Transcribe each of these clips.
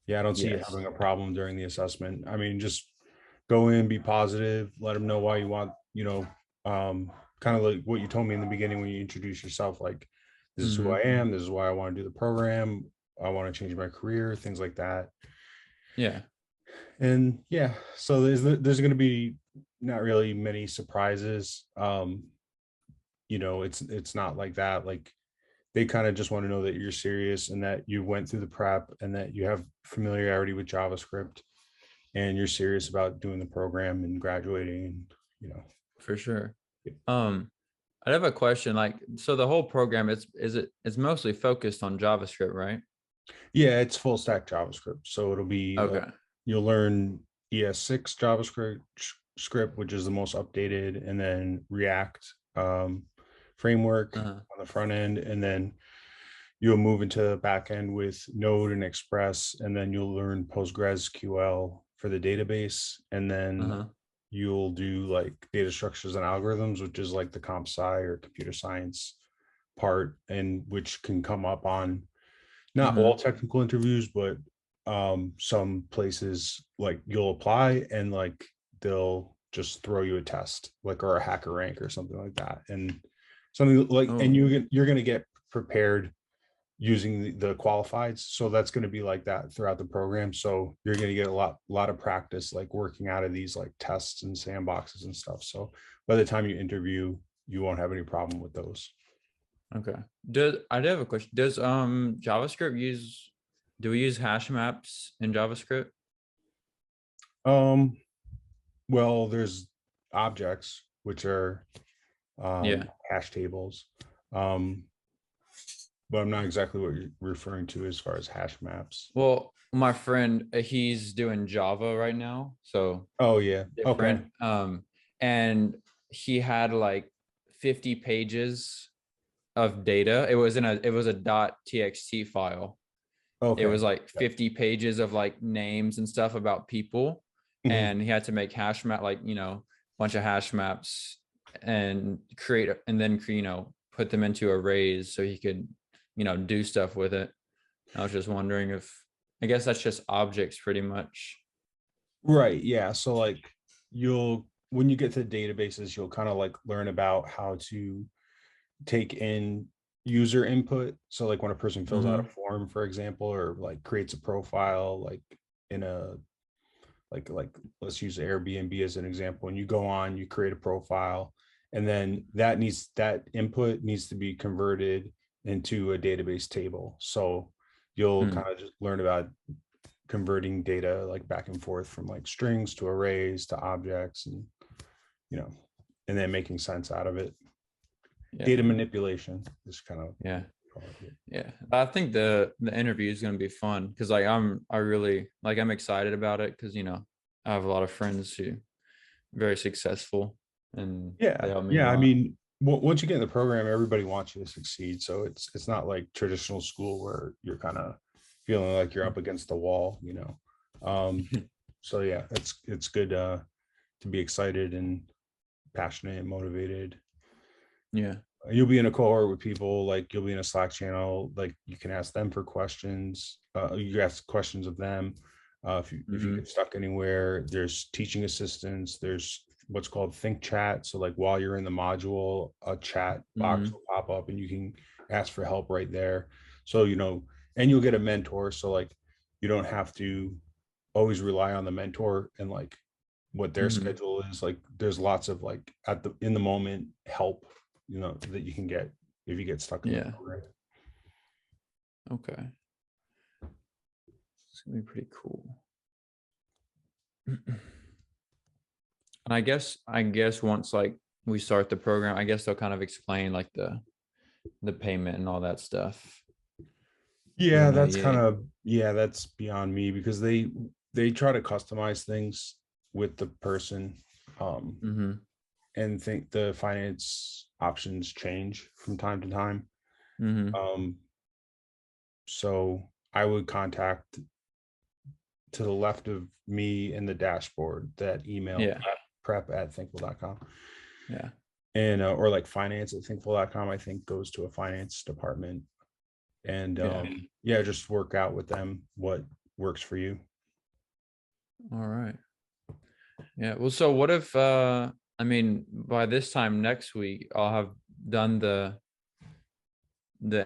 Yeah, I don't see you Yes. having a problem during the assessment. I mean, just go in, be positive, let them know why you want, kind of like what you told me in the beginning when you introduced yourself, like, this is who I Hmm. am, this is why I want to do the program, I want to change my career, things like that. Yeah. And yeah, so there's going to be not really many surprises. It's not like that. Like, they kind of just want to know that you're serious and that you went through the prep and that you have familiarity with JavaScript and you're serious about doing the program and graduating and For sure. Um, I have a question. Like, so the whole program, it's mostly focused on JavaScript, right? yeah, it's full stack JavaScript. So it'll be Okay. you'll learn ES6 JavaScript script, which is the most updated, and then React framework Uh-huh. on the front end, and then you'll move into the back end with Node and Express, and then you'll learn PostgreSQL for the database, and then Uh-huh. you'll do like data structures and algorithms, which is like the comp sci or computer science part, and which can come up on not all Mm-hmm. technical interviews, but some places like you'll apply and like they'll just throw you a test, like, or a hacker rank or something like that, and something like, and Oh, you're going to get prepared using the qualifieds. So that's going to be like that throughout the program. So you're going to get a lot of practice, like working out of these like tests and sandboxes and stuff. So by the time you interview, you won't have any problem with those. okay. I do have a question. Does JavaScript do we use hash maps in JavaScript? Um, well, there's objects, which are Yeah. hash tables. Um, but I'm not exactly what you're referring to as far as hash maps. Well, my friend, he's doing Java right now, so Oh yeah. Okay. different. And he had like 50 pages of data. It was a .txt file. It Okay. was like 50 pages of like names and stuff about people, Mhm. and he had to make hash map, like, bunch of hash maps, and create and then put them into arrays so he could do stuff with it. I was just wondering if, I guess that's just objects pretty much. Right. Yeah. So like when you get to databases, you'll kind of like learn about how to take in user input. So like when a person fills out a Mm-hmm. form, for example, or like creates a profile, like in a like let's use Airbnb as an example. And you go on, you create a profile, and then that input needs to be converted into a database table. So you'll kind Mm. of just learn about converting data like back and forth from like strings to arrays to objects, and you know and then making sense out of it. Yeah. Data manipulation is kind of Yeah. call it. Yeah. I think the interview is going to be fun because like I really like, I'm excited about it because I have a lot of friends who very successful, and they Yeah, help me a yeah. I lot. mean, once you get in the program, everybody wants you to succeed. So it's not like traditional school where you're kind of feeling like you're up against the wall. So yeah, it's good to be excited and passionate and motivated. Yeah. You'll be in a cohort with people, like you'll be in a Slack channel, like you can ask them for questions. You ask questions of them. If you Mm-hmm. get stuck anywhere, there's teaching assistants. There's what's called Think Chat. So like while you're in the module, a chat box Mm-hmm. will pop up and you can ask for help right there. So and you'll get a mentor. So like you don't have to always rely on the mentor and like what their Mm-hmm. schedule is. Like there's lots of like in the moment help that you can get if you get stuck in the Yeah. program. Okay. It's gonna be pretty cool. And I guess once like we start the program, I guess they'll kind of explain like the payment and all that stuff. Because I Yeah, know, that's kind yeah. of that's beyond me because they try to customize things with the person, um Mm-hmm. and think the finance options change from time to time. Mm-hmm. um so I would contact to the left of me in the dashboard that email Yeah. prep@thinkful.com, Yeah. and or like finance@thinkful.com, I think goes to a finance department. And Yeah. yeah, just work out with them what works for you. All right. Yeah. Well, so what if I mean by this time next week I'll have done the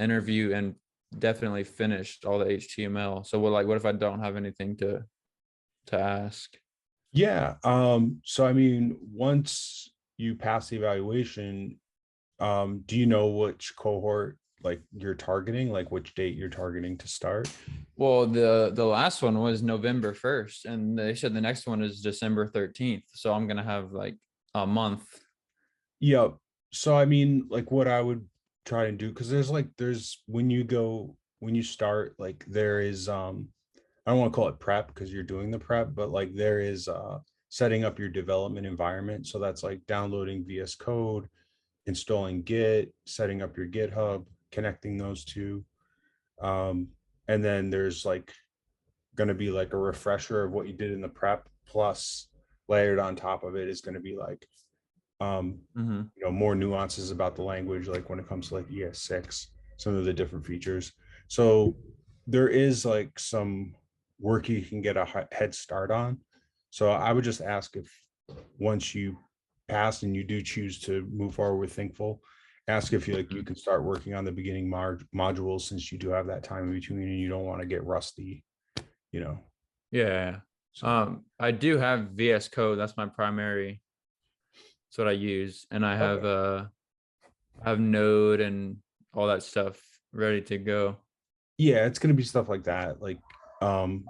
interview and definitely finished all the HTML. So what if I don't have anything to ask? Yeah. So I mean, once you pass the evaluation, do you know which cohort like you're targeting, like which date you're targeting to start? Well, the last one was November 1st, and they said the next one is December 13th. So I'm gonna have like a month. Yeah. So I mean, like what I would try and do, because there's when you start, like there is I don't want to call it prep because you're doing the prep, but like there is setting up your development environment. So that's like downloading VS Code, installing Git, setting up your GitHub, connecting those two. And then there's like going to be like a refresher of what you did in the prep, plus layered on top of it is going to be like Mm-hmm. more nuances about the language, like when it comes to like ES6, some of the different features. So there is like some work you can get a head start on. So I would just ask if once you pass and you do choose to move forward with Thinkful, ask if you can start working on the beginning modules, since you do have that time in between and you don't want to get rusty, you know. Yeah. So I do have VS Code. That's my primary. That's what I use, and okay. I have Node and all that stuff ready to go. Yeah, it's gonna be stuff like that. Like and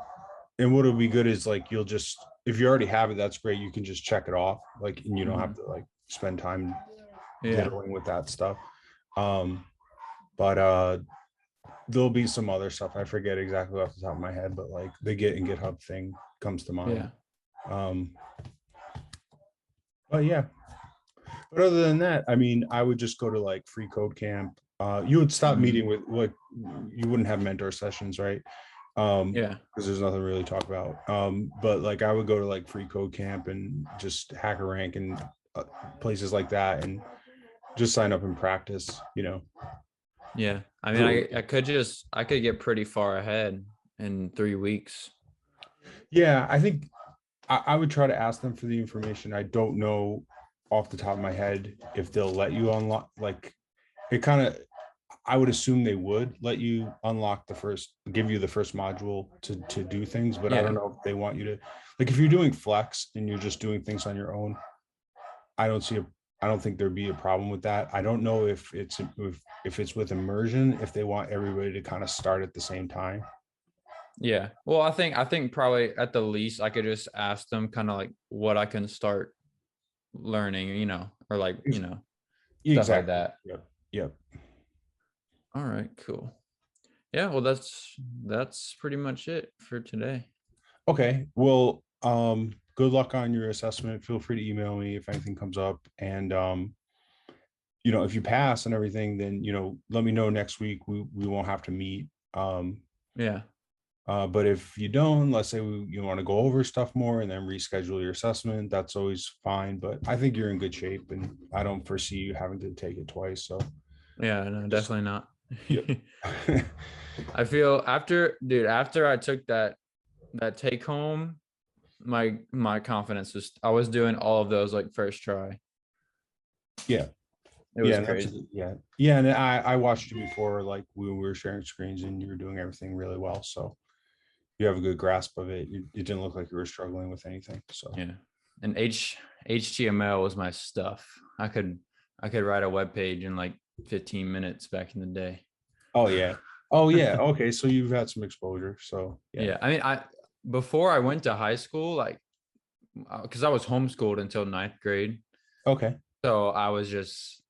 what'll be good is like you'll just, if you already have it, that's great. You can just check it off, like, and you don't have Mhm. to like spend time Yeah. diddling with that stuff. Um, but there'll be some other stuff. I forget exactly off the top of my head, but like the Git and GitHub thing comes to mind. Yeah. Um, but yeah, but other than that, I mean, I would just go to like free code camp. You would stop Mhm. meeting with like, you wouldn't have mentor sessions, right? Yeah. Because there's nothing really to talk about. But like I would go to like free code camp and just hacker rank and places like that and just sign up and practice. Yeah. I mean, I could get pretty far ahead in 3 weeks. Yeah, I think I would try to ask them for the information. I don't know off the top of my head if they'll let you unlock, like it kind of, I would assume they would let you unlock give you the first module to do things, but I don't Yeah. know if they want you to, like if you're doing flex and you're just doing things on your own, I don't see a I don't think there'd be a problem with that. I don't know if it's with immersion, if they want everybody to kind of start at the same time. Yeah. Well, I think probably at the least I could just ask them kind of like what I can start learning, or like, stuff like Exactly. that. Yep. Yep. All right, cool. Yeah, well that's pretty much it for today. Okay. Well, good luck on your assessment. Feel free to email me if anything comes up. And if you pass and everything, then let me know next week. We won't have to meet. Yeah. But if you don't, let's say you want to go over stuff more and then reschedule your assessment, that's always fine. But I think you're in good shape, and I don't foresee you having to take it twice. So Yeah, no, just, definitely not. yep. I feel after I took that take home, my confidence I was doing all of those like first try. Yeah. It was Yeah. That's, crazy. yeah. Yeah. And I watched you before, like we were sharing screens and you were doing everything really well. So you have a good grasp of it. It didn't look like you were struggling with anything. So, Yeah. And HTML was my stuff. I could write a web page in like 15 minutes back in the day. oh, yeah. Oh, yeah. Okay. So you've had some exposure. So, yeah. Yeah. I mean, before I went to high school, like, because I was homeschooled until ninth grade. Okay. So I was just,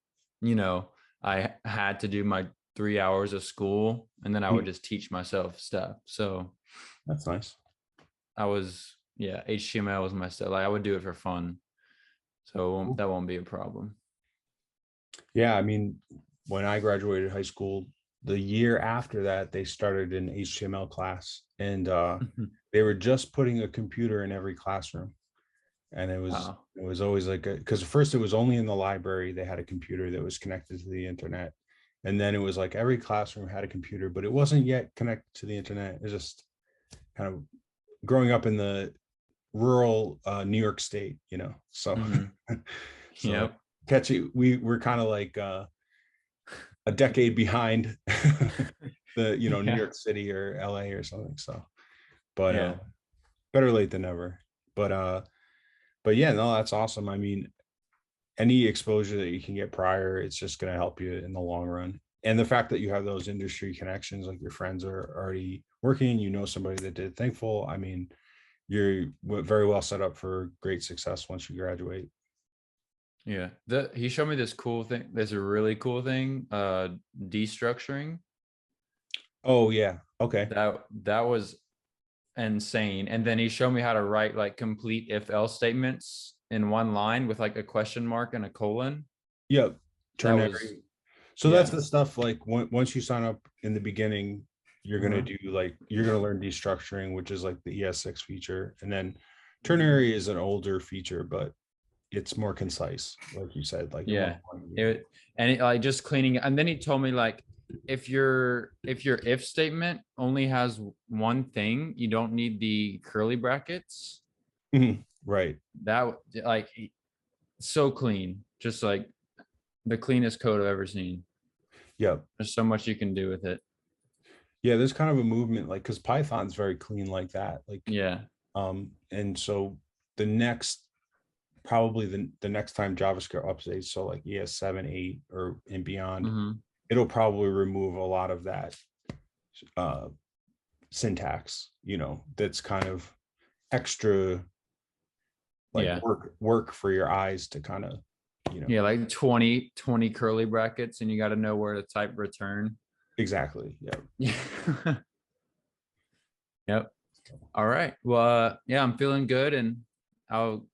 you know, I had to do my 3 hours of school and then I would Mm, just teach myself stuff. So that's nice. yeah, HTML was my stuff. Like I would do it for fun. So Cool. that won't be a problem. Yeah. I mean, when I graduated high school, the year after that, they started an HTML class, and they were just putting a computer in every classroom. And Wow. it was always like, because first it was only in the library, they had a computer that was connected to the internet. And then it was like every classroom had a computer, but it wasn't yet connected to the internet. It just kind of growing up in the rural New York State, so Mhm. so Yep. we're kind of like a decade behind the New Yeah. York City or LA or something. So, but Yeah. better late than never. But yeah, no, that's awesome. I mean, any exposure that you can get prior, it's just going to help you in the long run. And the fact that you have those industry connections, like your friends are already working, somebody that did Thinkful. I mean, you're very well set up for great success once you graduate. Yeah. He showed me this cool thing. There's a really cool thing, destructuring. Oh yeah. Okay. That was insane. And then he showed me how to write like complete if else statements in one line with like a question mark and a colon. Yep. That was, Ternary. So that's yeah. the stuff like once you sign up in the beginning, you're gonna Uh-huh. do like you're gonna learn destructuring, which is like the ES6 feature, and then Mhm. ternary is an older feature, but it's more concise, like you said, like in one Yeah. point. And like just cleaning it. And then he told me like if your if statement only has one thing, you don't need the curly brackets. Mhm. Right. That like so clean, just like the cleanest code I've ever seen. Yep. There's so much you can do with it. Yeah, there's kind of a movement like because Python's very clean like that. Like Yeah. and so the next probably the next time JavaScript updates, so like ES7, 8 or and beyond, Hmm. it'll probably remove a lot of that uh syntax, that's kind of extra like Yeah. work for your eyes to kind of, Yeah, like 20 curly brackets, and you got to know where to type return. exactly. Yeah. Yeah. Yep. All right. Well, yeah, I'm feeling good, and I'll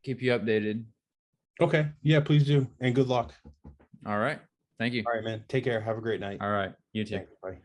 keep you updated. Okay. Yeah, please do. And good luck. All right. Thank you. All right, man. Take care. Have a great night. All right. You too. Thanks. Bye.